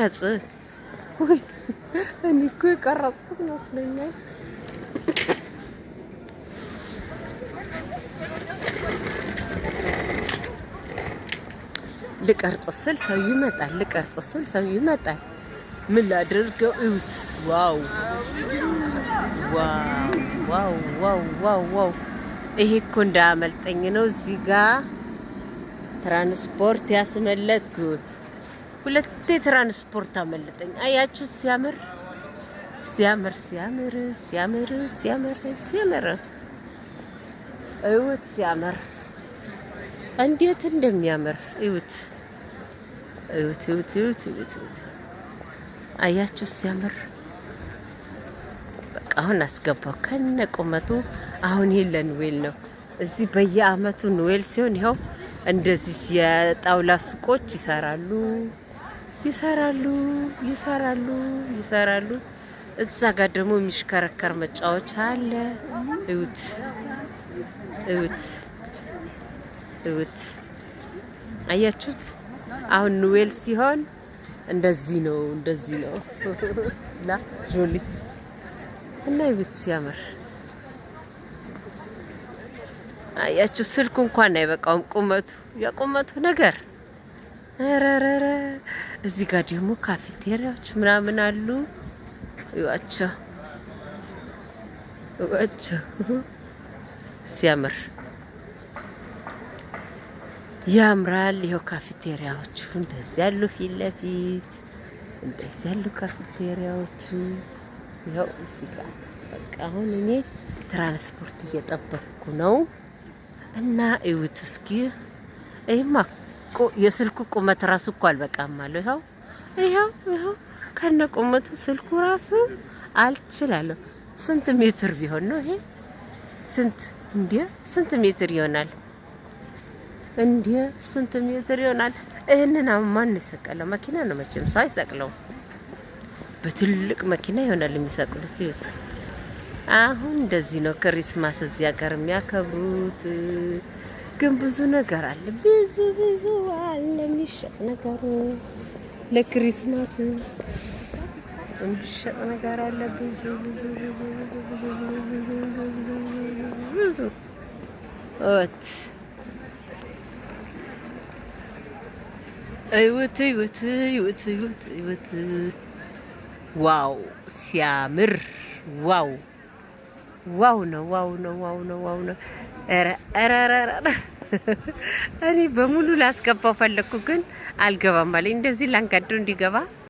ይቀረጽ ወይ እኔ እኮ የቀረጽኩት መስሎኛል። ልቀርጽ ስል ሰው ይመጣል። ልቀርጽ ስል ሰው ይመጣል። ምን ላድርገው? እዩት። ዋው ዋው ዋው ዋው ዋው ዋው! ይሄ እኮ እንዳያመልጠኝ ነው። እዚህ ጋር ትራንስፖርት ያስመለጥኩት። ሁለቴ ትራንስፖርት አመለጠኝ። አያችሁ? ሲያምር ሲያምር ሲያምር ሲያምር ሲያምር ሲያምር! እዩት! ሲያምር እንዴት እንደሚያምር እዩት! እዩት! እዩት! እዩት! እዩት! አያችሁ? ሲያምር! በቃ አሁን አስገባው ከነ ቁመቱ። አሁን ይሄ ለኖዌል ነው። እዚህ በየአመቱ ኖዌል ሲሆን ይኸው እንደዚህ የጣውላ ሱቆች ይሰራሉ ይሰራሉ ይሰራሉ ይሰራሉ። እዛ ጋር ደግሞ የሚሽከረከር መጫወቻ አለ። እዩት! እዩት! እዩት! አያችሁት? አሁን ኖዌል ሲሆን እንደዚህ ነው ላ ጆሊ እና እዩት! ሲያምር! አያችሁ? ስልኩ እንኳን አይበቃውም ቁመቱ፣ የቁመቱ ነገር። ረረረ እዚህ ጋር ደግሞ ካፌቴሪያዎች ምናምን አሉ። እዩዋቸው! እዩዋቸው! ሲያምር! ያምራል። ይኸው ካፌቴሪያዎቹ እንደዚህ ያሉ ፊት ለፊት እንደዚህ ያሉ ካፌቴሪያዎቹ ይኸው እዚህ ጋር። በቃ አሁን እኔ ትራንስፖርት እየጠበቅኩ ነው እና እዩት እስኪ። ይሄማ የስልኩ ቁመት ራሱ እኮ አልበቃም አለው። ይኸው ከነ ቁመቱ ስልኩ ራሱ አልችላለሁ። ስንት ሜትር ቢሆን ነው ይሄ? ስንት ሜትር ይሆናል? ስንት ሜትር ይሆናል? ይሄንን ማን የሰቀለው? መኪና ነው መቼም፣ ሰው አይሰቅለው። በትልቅ መኪና ይሆናል የሚሰቅሉት። ይኸው አሁን እንደዚህ ነው ክሪስማስ እዚያ ጋር የሚያከብሩት። ግን ብዙ ነገር አለ፣ ብዙ አለ የሚሸጥ ነገር። ለክሪስማስ የሚሸጥ ነገር አለ ብዙ እዩት! ዋው! ሲያምር! ዋው ነው! ዋው ነው! እኔ በሙሉ ላስገባው ፈለኩ፣ ግን አልገባም አለኝ። እንደዚህ ላንጋዶ እንዲገባ